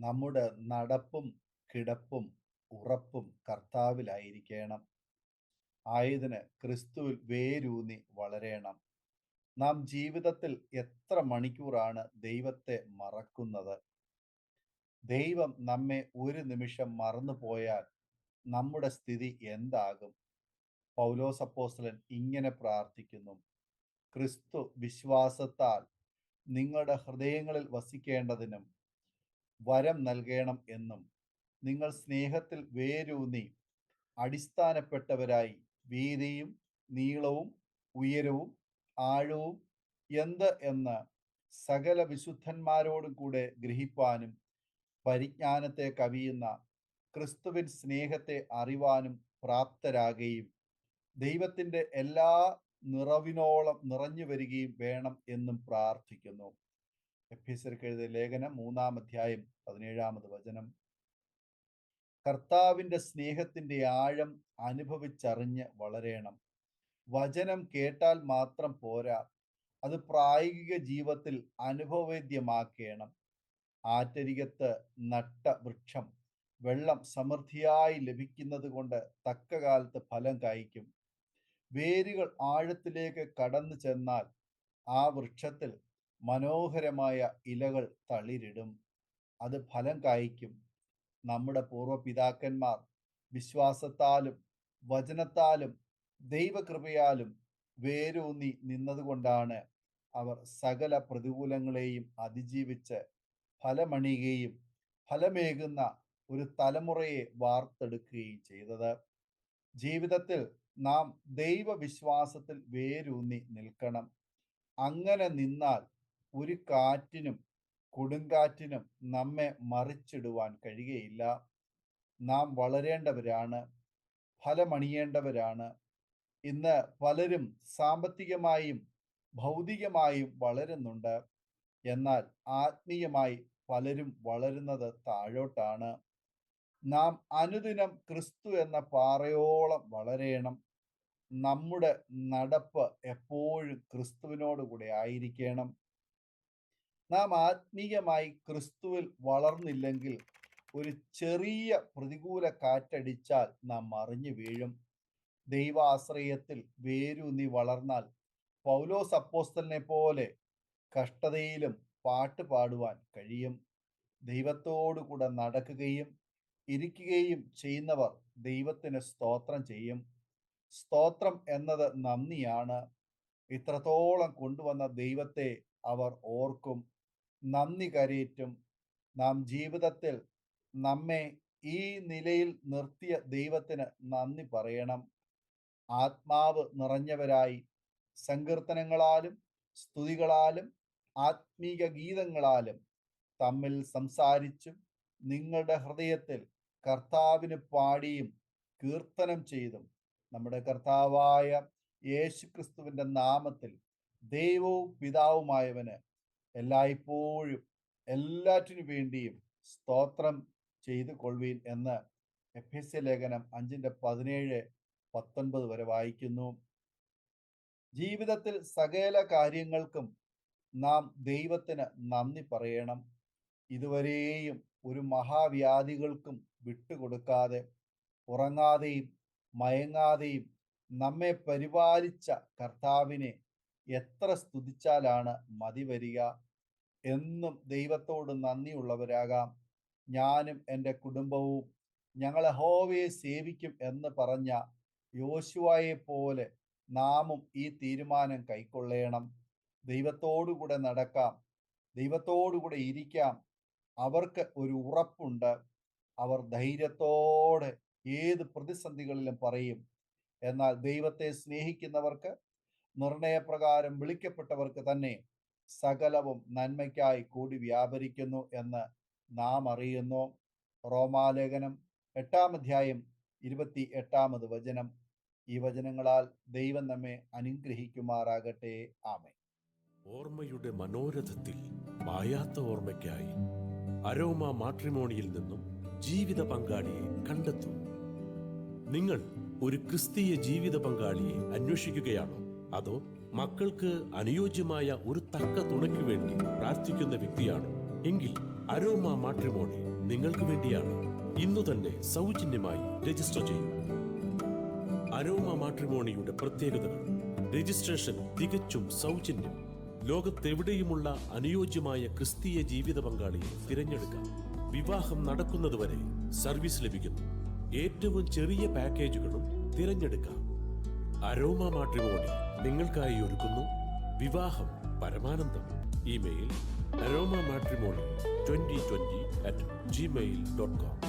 നമ്മുടെ നടപ്പും കിടപ്പും ഉറപ്പും കർത്താവിലായിരിക്കണം. ആയതിന് ക്രിസ്തുവിൽ വേരൂന്നി വളരേണം. നാം ജീവിതത്തിൽ എത്ര മണിക്കൂറാണ് ദൈവത്തെ മറക്കുന്നത്? ദൈവം നമ്മെ ഒരു നിമിഷം മറന്നുപോയാൽ നമ്മുടെ സ്ഥിതി എന്താകും? പൗലോസ് അപ്പോസ്തലൻ ഇങ്ങനെ പ്രാർത്ഥിക്കുന്നു: ക്രിസ്തു വിശ്വാസത്താൽ നിങ്ങളുടെ ഹൃദയങ്ങളിൽ വസിക്കേണ്ടതിനും വരം നൽകണം എന്നും, നിങ്ങൾ സ്നേഹത്തിൽ വേരൂന്നി അടിസ്ഥാനപ്പെട്ടവരായി വീതിയും നീളവും ഉയരവും ആഴവും എന്ത് എന്ന് സകല വിശുദ്ധന്മാരോടും കൂടെ ഗ്രഹിപ്പാനും പരിജ്ഞാനത്തെ കവിയുന്ന ക്രിസ്തുവിൻ സ്നേഹത്തെ അറിവാനും പ്രാപ്തരാകുകയും ദൈവത്തിൻ്റെ എല്ലാ നിറവിനോളം നിറഞ്ഞു വരികയും വേണം എന്നും പ്രാർത്ഥിക്കുന്നു. എഫേസ്യർക്ക് എഴുതിയ ലേഖനം 3-ാം അധ്യായം 17-ാമത് വചനം. കർത്താവിൻ്റെ സ്നേഹത്തിൻ്റെ ആഴം അനുഭവിച്ചറിഞ്ഞ് വളരേണം. വചനം കേട്ടാൽ മാത്രം പോരാ, അത് പ്രായോഗിക ജീവിതത്തിൽ അനുഭവവേദ്യമാക്കേണം. ആറ്റരികത്ത് നട്ട വൃക്ഷം വെള്ളം സമൃദ്ധിയായി ലഭിക്കുന്നത് കൊണ്ട് തക്ക കാലത്ത് ഫലം കായ്ക്കും. വേരുകൾ ആഴത്തിലേക്ക് കടന്നു ചെന്നാൽ ആ വൃക്ഷത്തിൽ മനോഹരമായ ഇലകൾ തളിരിടും, അത് ഫലം കായ്ക്കും. നമ്മുടെ പൂർവ്വപിതാക്കന്മാർ വിശ്വാസത്താലും വചനത്താലും ദൈവകൃപയാലും വേരൂന്നി നിന്നതുകൊണ്ടാണ് അവർ സകല പ്രതികൂലങ്ങളെയും അതിജീവിച്ച് ഫലമണിയുകയും ഫലമേകുന്ന ഒരു തലമുറയെ വാർത്തെടുക്കുകയും ചെയ്തത്. ജീവിതത്തിൽ നാം ദൈവവിശ്വാസത്തിൽ വേരൂന്നി നിൽക്കണം. അങ്ങനെ നിന്നാൽ ഒരു കാറ്റിനും കൊടുങ്കാറ്റിനും നമ്മെ മറിച്ചിടുവാൻ കഴിയുകയില്ല. നാം വളരേണ്ടവരാണ്, ഫലമണിയേണ്ടവരാണ്. ഇന്ന് പലരും സാമ്പത്തികമായും ഭൗതികമായും വളരുന്നുണ്ട്. എന്നാൽ ആത്മീയമായി പലരും വളരുന്നത് താഴോട്ടാണ്. നാം അനുദിനം ക്രിസ്തു എന്ന പാറയോളം വളരേണം. നമ്മുടെ നടപ്പ് എപ്പോഴും ക്രിസ്തുവിനോട് കൂടെ ആയിരിക്കണം. നാം ആത്മീയമായി ക്രിസ്തുവിൽ വളർന്നില്ലെങ്കിൽ ഒരു ചെറിയ പ്രതികൂല കാറ്റടിച്ചാൽ നാം മറിഞ്ഞു വീഴും. ദൈവാശ്രയത്തിൽ വേരൂന്നി വളർന്നാൽ പൗലോസ് അപ്പോസ്തലനെ പോലെ കഷ്ടതയിലും പാട്ട് പാടുവാൻ കഴിയും. ദൈവത്തോടു കൂടെ നടക്കുകയും ഇരിക്കുകയും ചെയ്യുന്നവർ ദൈവത്തിന് സ്തോത്രം ചെയ്യും. സ്തോത്രം എന്നത് നന്ദിയാണ്. ഇത്രത്തോളം കൊണ്ടുവന്ന ദൈവത്തെ അവർ ഓർക്കും, നന്ദി കരേറ്റും. നാം ജീവിതത്തിൽ നമ്മെ ഈ നിലയിൽ നിർത്തിയ ദൈവത്തിന് നന്ദി പറയണം. ആത്മാവ് നിറഞ്ഞവരായി സങ്കീർത്തനങ്ങളാലും സ്തുതികളാലും ആത്മീക ഗീതങ്ങളാലും തമ്മിൽ സംസാരിച്ചും നിങ്ങളുടെ ഹൃദയത്തിൽ കർത്താവിന് പാടിയും കീർത്തനം ചെയ്തും നമ്മുടെ കർത്താവായ യേശുക്രിസ്തുവിൻ്റെ നാമത്തിൽ ദൈവവും പിതാവുമായവന് എല്ലായ്പ്പോഴും എല്ലാറ്റിനു വേണ്ടിയും സ്തോത്രം ചെയ്തു കൊള്ളുവീൻ എന്ന് എഫേസ്യ ലേഖനം 5:17-19 വരെ വായിക്കുന്നു. ജീവിതത്തിൽ സകല കാര്യങ്ങൾക്കും നാം ദൈവത്തിന് നന്ദി പറയണം. ഇതുവരെയും ഒരു മഹാവ്യാധികൾക്കും വിട്ടുകൊടുക്കാതെ ഉറങ്ങാതെയും മയങ്ങാതെയും നമ്മെ പരിപാലിച്ച കർത്താവിനെ എത്ര സ്തുതിച്ചാലാണ് മതി വരിക? എന്നും ദൈവത്തോട് നന്ദിയുള്ളവരാകാം. ഞാനും എൻ്റെ കുടുംബവും ഞങ്ങൾ യഹോവയെ സേവിക്കും എന്ന് പറഞ്ഞ യോശുവയെ പോലെ നാമും ഈ തീരുമാനം കൈക്കൊള്ളണം. ദൈവത്തോടുകൂടെ നടക്കാം, ദൈവത്തോടുകൂടെ ഇരിക്കാം. അവർക്ക് ഒരു ഉറപ്പുണ്ട്. അവർ ധൈര്യത്തോടെ ഏത് പ്രതിസന്ധികളിലും പറയും. എന്നാൽ ദൈവത്തെ സ്നേഹിക്കുന്നവർക്ക്, നിർണയപ്രകാരം വിളിക്കപ്പെട്ടവർക്ക് തന്നെ സകലവും നന്മയ്ക്കായി കൂടി വ്യാപരിക്കുന്നു എന്ന് നാം അറിയുന്നു. റോമാലേഖനം 8-ാം അധ്യായം 28-ാമത് വചനം. ഈ വചനങ്ങളാൽ ദൈവം നമ്മെ അനുഗ്രഹിക്കുമാറാകട്ടെ. ആമേൻ. ഓർമ്മയുടെ മനോരഥത്തിൽ മായാത്ത ഓർമ്മയ്ക്കായി അരോമ മാട്രിമോണിയിൽ നിന്നും ജീവിത പങ്കാളിയെ കണ്ടെത്തൂ. നിങ്ങൾ ഒരു ക്രിസ്തീയ ജീവിത പങ്കാളിയെ അന്വേഷിക്കുകയാണോ? അതോ മക്കൾക്ക് അനുയോജ്യമായ ഒരു തക്ക തുണയ്ക്കു വേണ്ടി പ്രാർത്ഥിക്കുന്ന വ്യക്തിയാണോ? എങ്കിൽ അരോമ മാട്രിമോണി നിങ്ങൾക്ക് വേണ്ടിയാണ്. ഇന്നു തന്നെ സൗജന്യമായി രജിസ്റ്റർ ചെയ്യൂ. അരോമ മാട്രിമോണിയുടെ പ്രത്യേകതകൾ. രജിസ്ട്രേഷൻ തികച്ചും സൗജന്യം. ലോകത്തെവിടെയുമുള്ള അനുയോജ്യമായ ക്രിസ്തീയ ജീവിത പങ്കാളിയെ തിരഞ്ഞെടുക്കാം. വിവാഹം നടക്കുന്നതുവരെ സർവീസ് ലഭിക്കുന്നു. ഏറ്റവും ചെറിയ പാക്കേജുകളും തിരഞ്ഞെടുക്കാം. അരോമ മാട്രിമോണി നിങ്ങൾക്കായി ഒരുക്കുന്നു വിവാഹം പരമാനന്ദം. Email aroma matrimony2020@gmail.com